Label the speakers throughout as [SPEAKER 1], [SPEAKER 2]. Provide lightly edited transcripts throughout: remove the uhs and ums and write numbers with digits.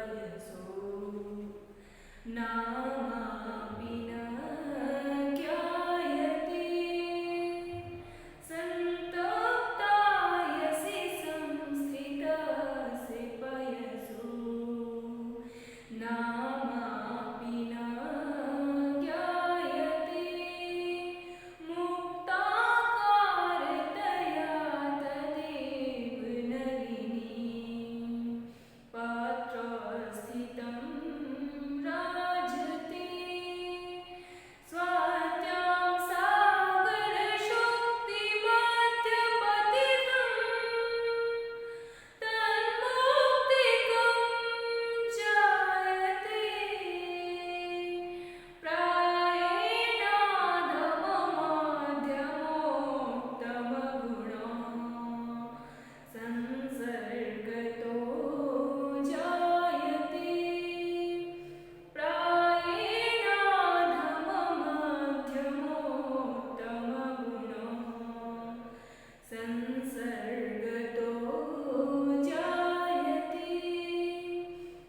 [SPEAKER 1] पयसो नामापि न ज्ञायते संतप्तायसि संस्थितस्य पयसो नामापि न ज्ञायते मुक्ताकारतया तदेव नलिनी पत्रस्थितं राजते स्वात्यां सागरशक्तिमध्यपतितं तन्मुक्तिकं जायते प्रायेणाधममध्यमोत्तमगुणो संसर्गतो जायते प्रायेणाधममध्यमोत्तमगुणो संसर्गतो जायते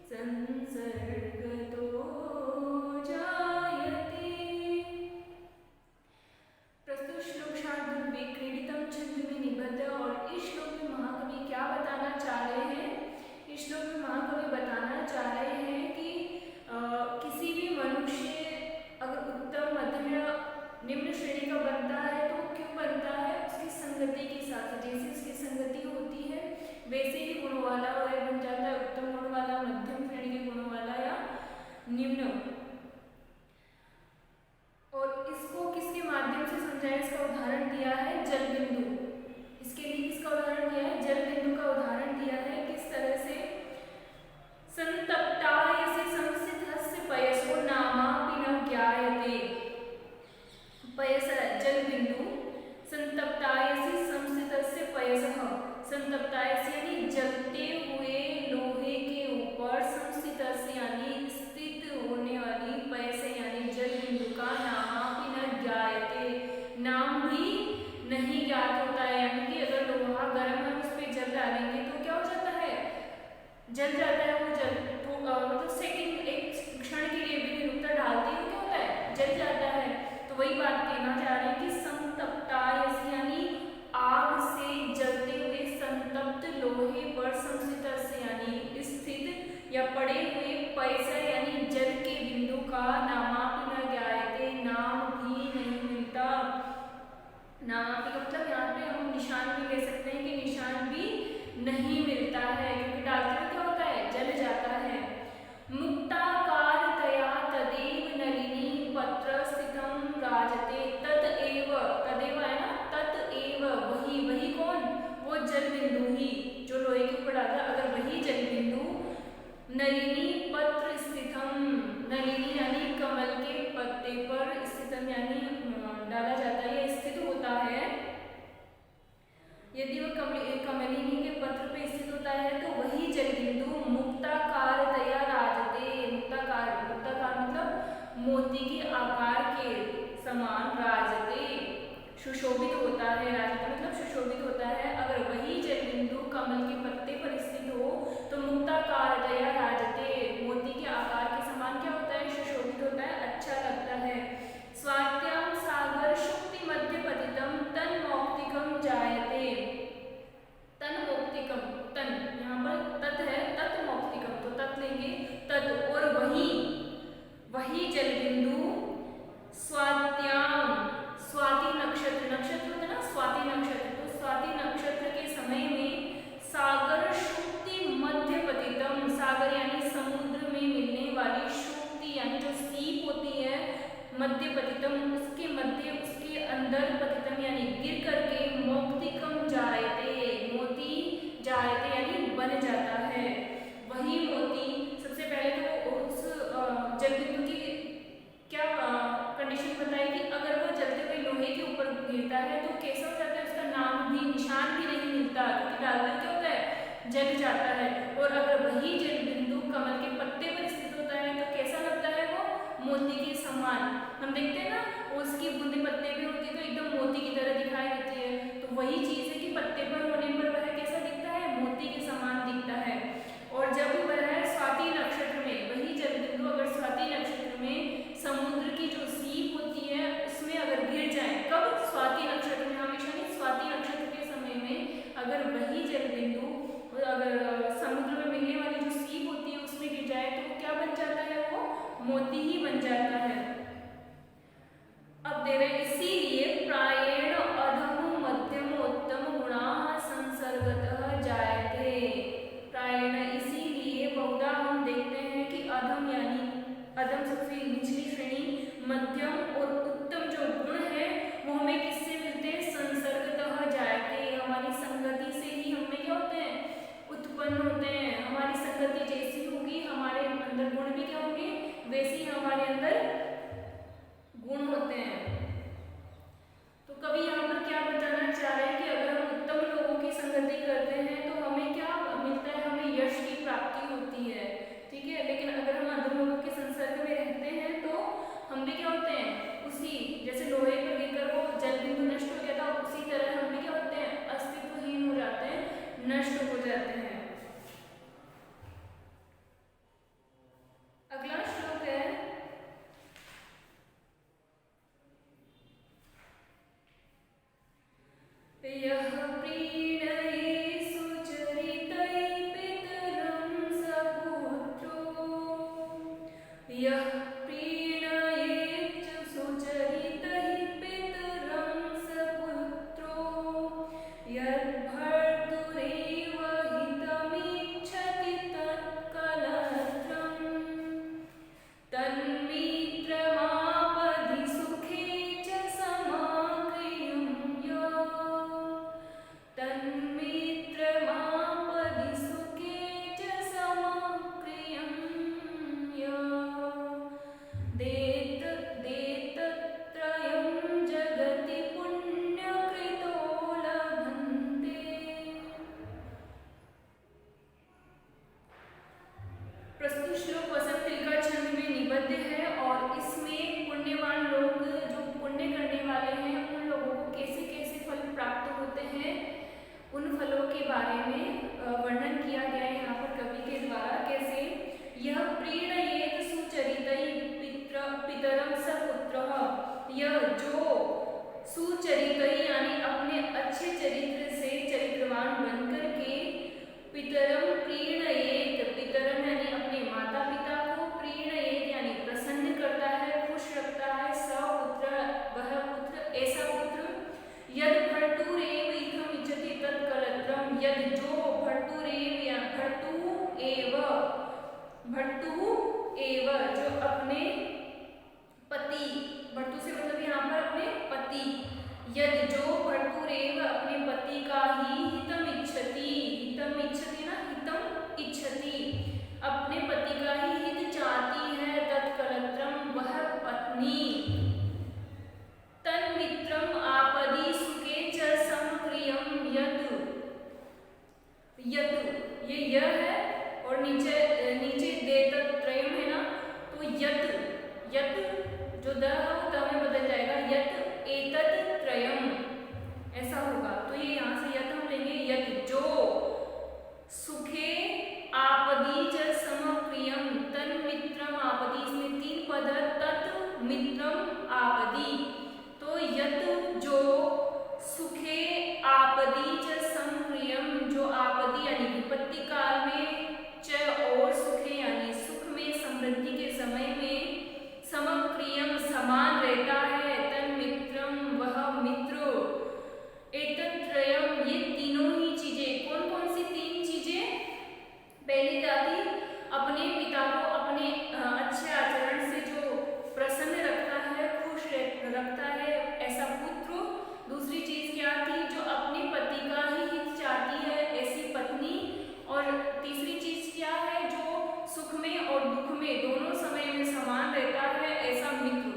[SPEAKER 1] संसर्गतो जायते। प्रस्तुत श्लोक शार्दूल में क्रीडितम छंद में निबद्ध और इस श्लोक में महाकवि क्या बताना चाह रहे हैं? इस श्लोक में महाकवि बताना चाह रहे हैं कि किसी भी मनुष्य अगर उत्तम मध्यम या निम्न श्रेणी का बनता है तो क्यों बनता है? उसकी संगति के साथ, जैसे उसकी संगति होती है वैसे ही गुणों वाला वह बन जाता है, उत्तम गुण वाला, मध्यम श्रेणी के गुणों वाला या निम्न। और इसको किसके माध्यम से समझाया? इसका उदाहरण दिया है जल बिंदु। इसके लिए किसका उदाहरण दिया है? जल बिंदु का उदाहरण दिया है। किस तरह से? संतप्तायसि संस्थितस्य पयसो नामापि न ज्ञायते। पयस जल बिंदु, संतप्तायसि संस्थितस्य पयसः, संतप्तायसि यानी जलते हुए लोहे के ऊपर, संस्थितस्य यानी स्थित होने वाली, पयस यानी जल बिंदु का नामापि न ज्ञायते, नाम भी नहीं ज्ञात होता है। यानी कि अगर लोहा गर्म है उस पर जल डालेंगे तो क्या हो जाता है? जल जाता है वो जल, तो मतलब सेकंड एक क्षण के लिए भी नहीं रुकता, डालते ही क्या होता है? जल जाता है। तो वही बात कहना चाह रहे हैं कि संतप्तायसि यानी आग से जलते हुए संतप्त लोहे पर, संस्थितस्य यानी स्थित या पड़े हुए, पयस यानी जल के बिंदु का नामापि न ज्ञायते, नाम भी नहीं मिलता। नामापि का मतलब यहाँ पे हम निशान भी ले सकते हैं कि निशान भी नहीं मिलता है, क्योंकि डालते हुए क्या होता है? जल जाता है। मुक्ताकारतया तदेव नलिनी पत्रस्थितं राजते, तदेव, तदेव है ना, तदेव वही, वही कौन? वो जल बिंदु ही जो लोहे के ऊपर डाला, अगर वही जल बिंदु नलिनी पत्र स्थितम, नलिनी यानी कमल के पत्ते पर, स्थितम यानी डाला जाता है या स्थित होता है, यदि वह कमलिनी के पत्र पे स्थित होता है तो वही जल बिंदु मुक्ताकारतया राजते, मुक्ताकार, मुक्ताकार मतलब मोती के आकार के समान, राजते सुशोभित होता है, राजते मतलब सुशोभित होता है। अगर वही जल बिंदु कमल के पत्ते पर स्थित हो तो मुक्ताकारतया राजते, मोती के आकार के समान क्या होता है? सुशोभित होता है, अच्छा लगता है। स्वात्यां सागर शुक्ति मध्य पतितम तन्मौक्तिकम जायते, तन्मौक्तिकम, तन यहाँ पर तत् है, तत्मौक्तिकम, तो तत् लेंगे, तत् और वही, वही जल बिंदु स्वात्यां, स्वाति नक्षत्र, नक्षत्र होता है ना स्वाति नक्षत्र, तो स्वाति नक्षत्र के समय में सागर शुक्ति मध्य पतितम, सागर यानी समुद्र में मिलने वाली, शुक्ति यानी जो सीप होती है, मध्य पतितम उसके मध्य, उसके अंदर, पतितम यानी गिर करके, मौक्तिकम जायते, मोती जायते यानी बन जाता है। वही मोती, सबसे पहले तो उस जल बिंदु की क्या कंडीशन बताई कि अगर वो जलते हुए लोहे के ऊपर गिरता है तो कैसा हो जाता है? उसका नाम भी, निशान भी नहीं मिलता, क्योंकि डालना क्या होता है? जल जाता है। और अगर वही जल बिंदु कमल के पत्ते पर स्थित होता है तो कैसा लगता है? वो मोती के समान। हम देखते हैं ना उसकी बूंदे पत्ते पे होती है तो एकदम मोती की तरह दिखाई देती है, तो वही चीज है कि पत्ते पर होने पर वह कैसा दिखता है? मोती के समान दिखता है। और जब वह स्वाति हम भी क्या होते हैं, उसी जैसे लोहे पर गिरकर वो जल बिंदु नष्ट हो गया था, उसी तरह हम भी क्या होते हैं, अस्तित्वहीन हो जाते हैं, नष्ट हो जाते हैं। अगला श्लोक है, यह प्रीणये सुचरितैः पितरं सपुत्रो, यः प्रीणयेत् सुचरितैः पितरं सपुत्रो, यद्भर्तुरेव हितमिच्छति तत्कलत्रम्, तन्मित्रमापदि सुखे च समाक्रियं यः, तन्मित्रमापदि सुखे च समाक्रियं यः, देतत्रयं जगति पुण्यकृतो लभन्ते। प्रस्तुत श्लोक वसंत तिलकर छंद में निबद्ध है और इसमें पुण्यवान लोग जो पुण्य करने वाले हैं उन लोगों को कैसे कैसे फल प्राप्त होते हैं, उन फलों के बारे में वर्णन किया गया है यहाँ पर कवि के द्वारा। कैसे, यह प्रीणयेत सुचरितैः पितरं सपुत्रः, यह जो सुचरितैः यानी अपने अच्छे चरित्र से चरित्रवान बनकर के, पितरम प्रीणयेत, पितरम यानी अपने माता पिता को, प्रीणयेत यानी प्रसन्न करता है, खुश रखता है, सपुत्र वह पुत्र, ऐसा पुत्र, यद भर्तुरेव इत्थमिच्छति तत्कलत्रम, यद जो भर्तुरेव या भर्तु एव जो अपने पति, भर्तु से मतलब यहाँ पर अपने पति, यद जो भर्तुरेव अपने पति का ही हितम इच्छति, हितम इच्छति ना, हितम इच्छति अपने पति का ही हित चाहती है, तत्कलत्रम वह पत्नी, तन्मित्रम आपदि सुखे च समक्रियम यतु, यतु ये यह है और नीचे देतत्रयम है ना, तो यत, यत जो द है वो त में बदल जाएगा, यत एतत् त्रयम ऐसा होगा। तो ये यहाँ से यत हम लेंगे, यत जो सुखे आपदि च समक्रियम, तन्मित्रम आपदि, इसमें 3 पद, तत् मित्रम आपदि, तो यत जो सुखे आपदि च समक्रियम, जो आपदि यानी विपत्ति काल में, च और सुखे यानी सुख में, समृद्धि के समय में, समक्रियम समान रहता है, तन्मित्रम वह मित्र, एतत्त्रयम ये तीनों ही चीजें, कौन कौन सी 3 चीजें, पहली जाति अपने पिता को अपने अच्छे आचरण से जो प्रसन्न रखता है, खुश रखता है, ऐसा पुत्र, दूसरी चीज क्या थी, जो अपने पति का ही हित चाहती है, ऐसी पत्नी, और तीसरी चीज क्या है, जो सुख में और दुख में दोनों समय में समान रहता है, ऐसा मित्र।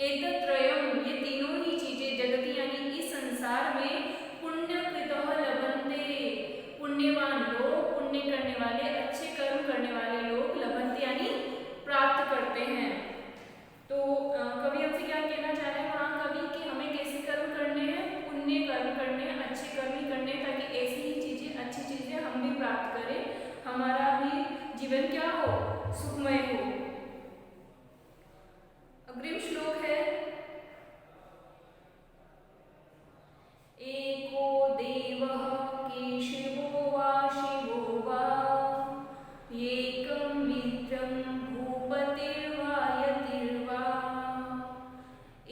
[SPEAKER 1] एतत्त्रयम ये तीनों ही चीजें जगति यानी इस संसार में पुण्यकृतः लभन्ते, पुण्यवान लोग, पुण्य करने वाले, अच्छे कर्म करने वाले लोग, लभन्ते यानी प्राप्त करते हैं। तो कवि हमसे क्या कहना चाह रहे हैं वहाँ कवि कि हमें कैसे कर्म करने हैं, पुण्य कर्म करने हैं, अच्छे कर्म ही करने हैं, ताकि ऐसी ही चीजें, अच्छी चीजें हम भी प्राप्त करें, हमारा भी जीवन क्या हो, सुखमय हो। अग्रिम श्लोक है, एको देवः केशवो वा शिवो वा, एकं मित्रं भूपतिर्वा यतिर्वा,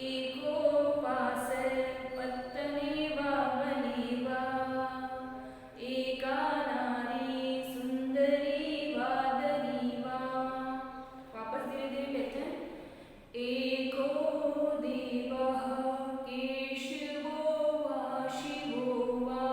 [SPEAKER 1] एको वासरपत्तने वा बली वा, एका नारी सुंदरी वा दरी वा। वापस धीरे धीरे कहते हैं, एको देवः केशवो वा शिवो वा,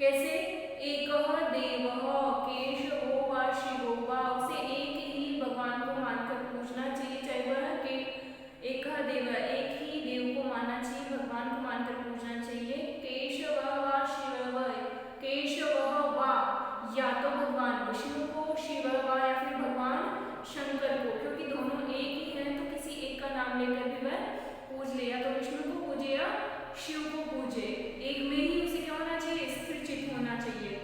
[SPEAKER 1] कैसे? एकः देवः केशवो वा शिवो वा, उसे एक ही भगवान को मानकर पूजना चाहिए, चाहे वह के एकः देव, एक ही देव को मानना चाहिए, भगवान को मानकर पूजना चाहिए। केशवः वा शिवः, केशवः वा या तो भगवान विष्णु को, शिवः वा या फिर भगवान शंकर को, क्योंकि दोनों एक ही हैं तो किसी एक का नाम लेकर भी वह पूज ले, या तो विष्णु को पूजे या शिव को पूजे, एक में ही उसे क्या होना चाहिए? स्थिर चित्त होना चाहिए।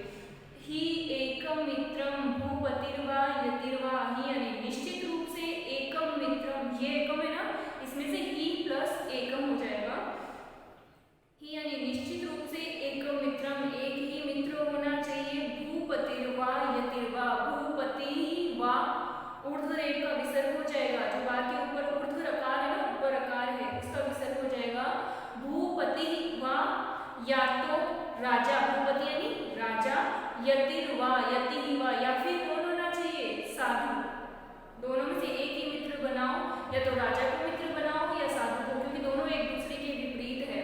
[SPEAKER 1] ही एकम मित्रम भूपतिर्वा यतिर्वा, ही यानी निश्चित रूप से एकम मित्रम, ये एकम है ना, इसमें से ही प्लस एकम हो जाएगा। ही यानी निश्चित रूप से एकम मित्रम, एक ही मित्र होना चाहिए। भूपतिर्वा यतिर्वा, भूपति वा ऊर्ध्व रेफ का विसर्ग हो जाएगा, जो बा के ऊपर ऊर्ध्व रकार है ना, ऊपर रकार है, उसका विसर्ग हो जाएगा। भूपति वा या तो राजा, भूपति यानी राजा, यतिर्वा यति वा या फिर कौन होना चाहिए? साधु। दोनों में से एक ही मित्र बनाओ, या तो राजा को मित्र बनाओ या साधु को, क्योंकि दोनों एक दूसरे के विपरीत है।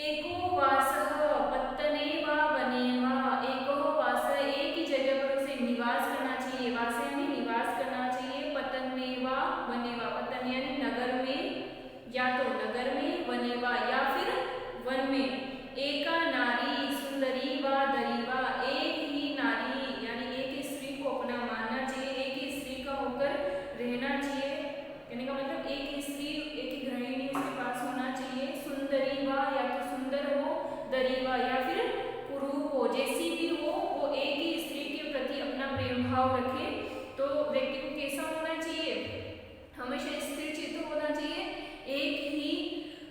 [SPEAKER 1] एको वासः पत्तने वा वने वा, एको वास, एक ही जगह पर उसे निवास करना चाहिए, वास यानी निवास करना चाहिए। पत्तने वा वने वा, पत्तन यानी नगर में, या तो नगर में, वने वा या फिर वन में। एका नारी सुंदरी वा दरीवा, एक ही नारी यानी एक स्त्री को अपना मानना चाहिए, एक ही स्त्री का होकर रहना चाहिए, कहने का मतलब एक ही स्त्री, एक ही गृहिणी उसके पास होना चाहिए। सुंदरी वा या तो सुंदर हो, दरीवा या फिर कुरूप हो, जैसी भी हो वो एक ही स्त्री के प्रति अपना प्रेम भाव रखे। तो व्यक्ति को कैसा होना चाहिए? हमेशा स्थिर चित्त होना चाहिए, एक ही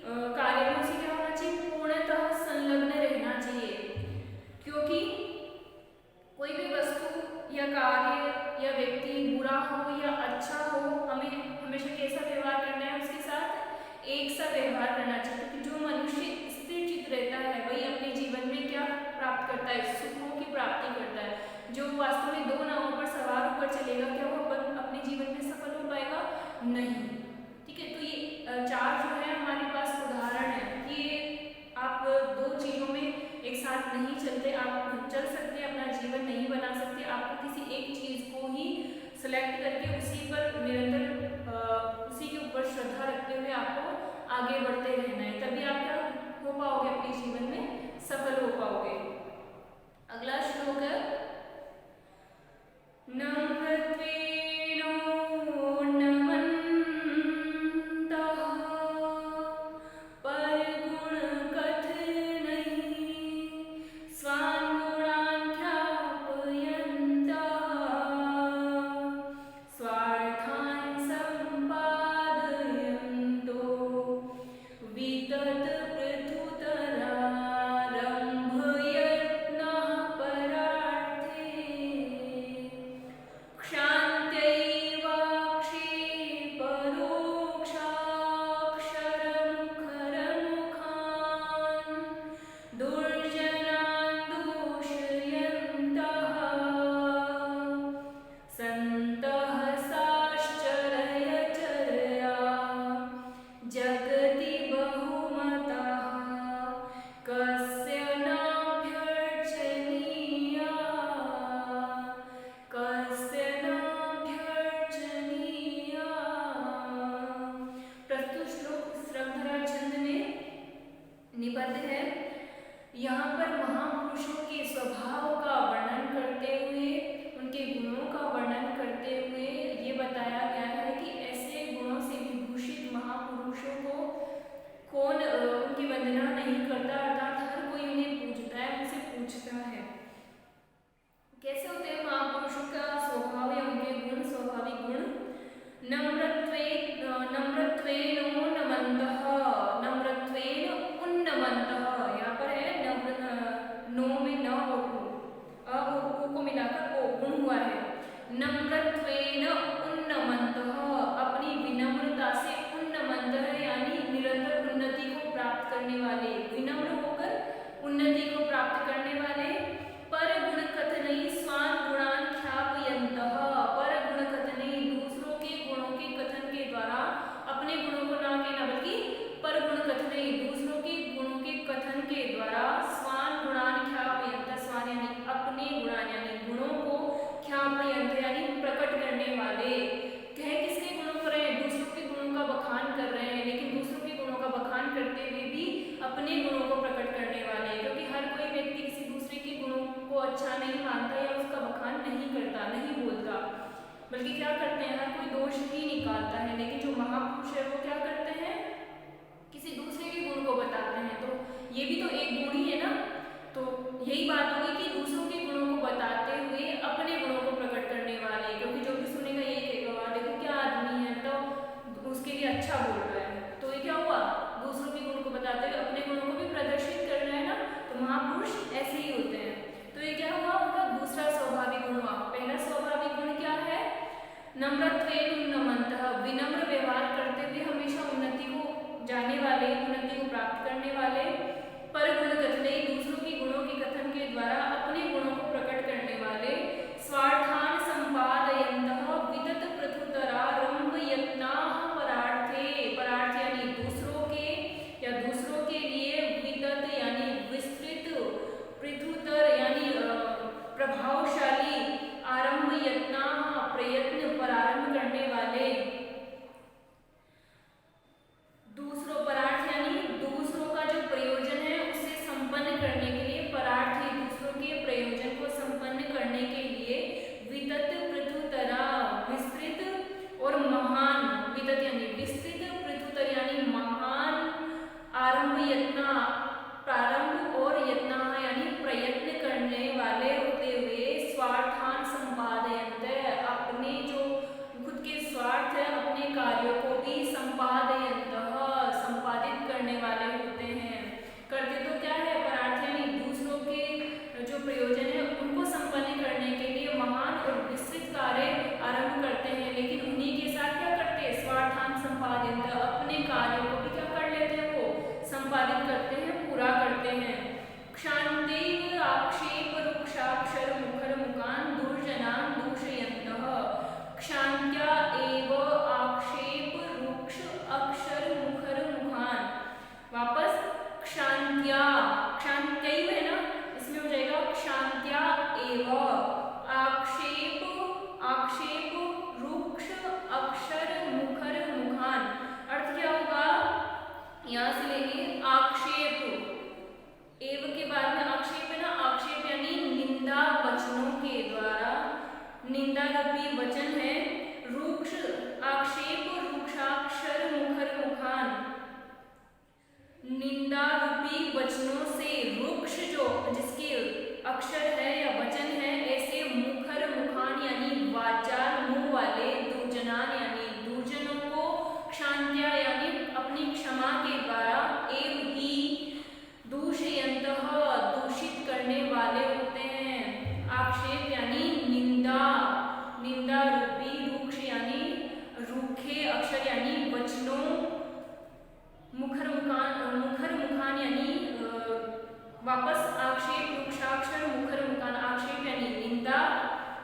[SPEAKER 1] कार्य में उसे क्या होना चाहिए? पूर्णतः संलग्न रहना चाहिए, क्योंकि कोई भी वस्तु या कार्य या व्यक्ति बुरा हो या अच्छा हो, हमें हमेशा कैसा व्यवहार करना है उसके साथ? एक सा व्यवहार करना चाहिए, क्योंकि जो मनुष्य स्थिर चित्त रहता है वही अपने जीवन में क्या प्राप्त करता है? सुखों की प्राप्ति करता है। जो वास्तव में दो नावों पर सवार होकर चलेगा, क्या वो अपने जीवन में सफल हो पाएगा? नहीं। ठीक है, तो ये चार जो है हमारे पास उदाहरण है कि आप दो चीजों में एक साथ नहीं चलते, आप चल सकते, अपना जीवन नहीं बना सकते, आपको किसी एक चीज को ही सिलेक्ट करके उसी पर निरंतर उसी के ऊपर श्रद्धा रखते हुए आपको आगे बढ़ते रहना है, तभी आप क्या हो पाओगे? अपने जीवन में सफल हो पाओगे। अगला श्लोक है नम्रत्वेनो निबद्ध है। यहाँ पर महापुरुषों के स्वभाव का वर्णन करते हुए, उनके गुणों का वर्णन करते हुए ये बताया गया है कि ऐसे गुणों से विभूषित महापुरुषों को कौन उनकी वंदना नहीं करता, अर्थात हर कोई उन्हें पूजता है, उनसे पूछता है। कैसे होते हैं महापुरुषों का स्वभाव या उनके गुण, स्वाभाविक गुण? नम्रत्वेनो नमन्तः, नम्रत्वेन उन्नमन्तः, यहाँ पर है नो में न और अ और उ को मिलाकर ओ गुण हुआ है। नम्रत्वेन उन्नमन्तः, अपनी विनम्रता से, उन्नमन्तः यानी निरंतर उन्नति को प्राप्त करने वाले, विनम्र होकर उन्नति को प्राप्त करने वाले। पर गुण कथनई स्वान गुणान ख्यापयन्तः, पर गुण कथनई दूसरों के गुणों के कथन के द्वारा अपने गुणों को ना कहना बल्कि पर गुण अपने गुणों को प्रकट करने वाले, क्योंकि हर कोई व्यक्ति किसी दूसरे के गुणों को अच्छा नहीं मानता या उसका बखान नहीं करता, नहीं बोलता, बल्कि क्या करते हैं, हर कोई दोष ही निकालता है। लेकिन जो महापुरुष है वो क्या करते हैं, किसी दूसरे के गुण को बताते हैं। तो ये भी तो एक गुण ही है ना। तो यही बात होगी कि दूसरों के गुणों को बताते हुए अपने गुणों को प्रकट करने वाले, क्योंकि जो भी सुनेगा ये कहेगा वाह देखो क्या आदमी है, तो उसके लिए अच्छा बोल रहा है। तो ये क्या हुआ, दूसरों के गुण को बताते हुए अपने गुणों को भी प्रदर्शित करना है ना। तो महापुरुष ऐसे ही होते हैं। तो ये क्या हुआ, उनका दूसरा स्वाभाविक गुण हुआ। पहला स्वाभाविक गुण क्या है, नम्रत्वेन उन्नमन्तः, विनम्र व्यवहार करते हुए हमेशा उन्नति को जाने वाले, उन्नति को प्राप्त करने वाले। पर गुण कथने, दूसरों के गुणों के कथन के द्वारा अपने गुणों को प्रकट करने वाले। स्वार्थान संपादयन्तः वितत प्रथुतरारंभ यत्नाः परार्थे, परार्थ यानी दूसरों के या दूसरों के लिए, वितत यानी विस्तृत, पृथुतर यानी प्रभावशाली, आरंभ यत्नाः प्रयत्न प्रारंभ करने वाले। दूसरों, परार्थ यानी दूसरों का जो प्रयोजन है उसे संपन्न करने के लिए, परार्थ दूसरों के प्रयोजन को संपन्न करने के लिए, वितत पृथुतरा विस्तृत और महान, वितत यानी विस्तृत, पृथुतर यानी महान, आरंभ यत्ना प्रारंभ और यत्ना यानी प्रयत्न करने वाले होते हुए, स्वार्थान संपादयन्ते, अपने जो खुद के स्वार्थ है अपने कार्यों को भी संपादयन्तः संपादित करने वाले होते हैं। करते तो क्या है, परार्थ यानी दूसरों के जो प्रयोजन है उनको संपन्न करने के लिए महान और विस्तृत कार्य आरंभ करते हैं, लेकिन उन्हीं के साथ क्या करते हैं, स्वार्थान संपादयन्तः, अपने कार्यों को भी क्या कर लेते हैं, वो संपादित करते हैं, पूरा करते हैं। क्षान्तेव आक्षेप रुक्षाक्षर मुखर मुखान दुर्जनान दूषयन्तः, क्षान्त्या एव आक्षेप रुक्ष अक्षर मुखर मुखान। वापस क्षान्त्या, क्षान्त्यैव है ना, इसमें हो जाएगा क्षान्त्या एव आक्षेप, आक्षेप रुक्ष अक्षर मुखर मुखान। अर्थ क्या होगा, यहाँ से लेंगे आक्षेप, एव के बाद में आक्षेप है ना, आक्षेप यानी निंदा वचनों के द्वारा, निंदा रूपी वचन है। रुक्ष, आक्षेप रुक्षाक्षर मुखर मुखान, निंदा रूपी वचनों से, रुक्ष जो जिसके अक्षर है या वचन है, ऐसे मुखर मुखान यानी वाचाल मुंह वाले, दुर्जनान यानी दुर्जनों को, क्षान्त्या यानी अपनी क्षमा के द्वारा, एव ही दूषयन्तः दूषित करने वाले होते हैं। आक्षेप यानी निंदा, निंदा रूपी, रुक्ष यानी रूखे अक्षर यानी वचनों, मुखर मुखान, मुखर मुखान यानी वापस आक्षेप रुक्षाक्षर मुखर मुखान, आक्षेप यानी निंदा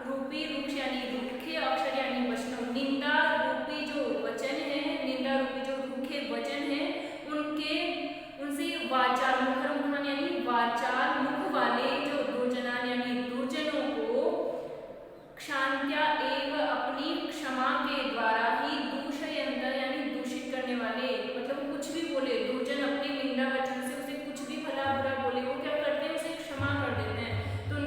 [SPEAKER 1] रूपी, रुक्ष यानी रूखे अक्षर यानी वचनों, निंदा रूपी जो वचन है, निंदा रूपी जो रूखे वचन है उनके, उनसे वाचाल, मुखर मुखान यानी वाचाल मुख वाले जो दुर्जनान यानी दुर्जनों को, क्षान्त्या एव अपनी क्षमा के द्वारा ही, दूषयन्त यानी दूषित करने वाले, मतलब कुछ भी बोले, दुर्जन अपने निंदा वचन से उसे कुछ भी भला बुरा बोले, वो क्या करते हैं, उसे क्षमा कर देते हैं। तो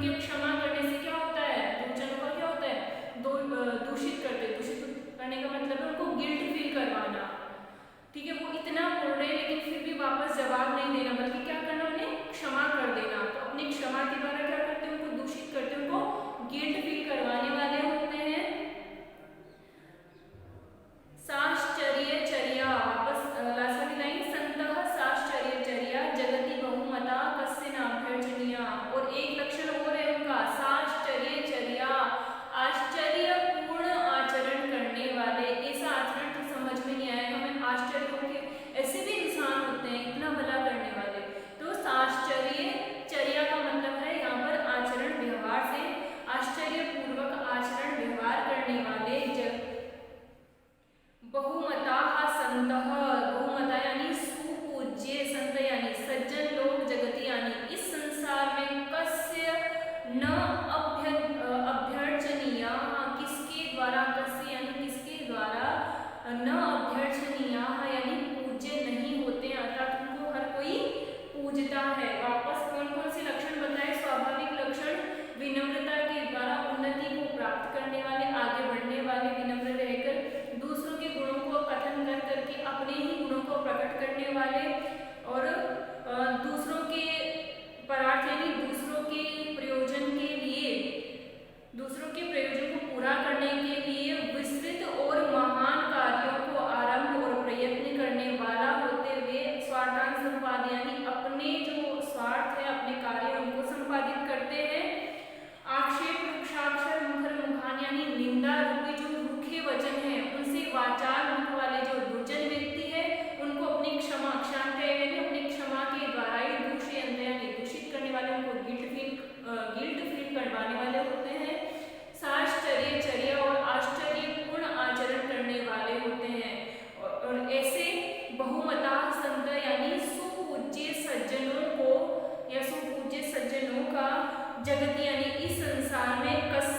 [SPEAKER 1] जगत यानी इस संसार में कस्य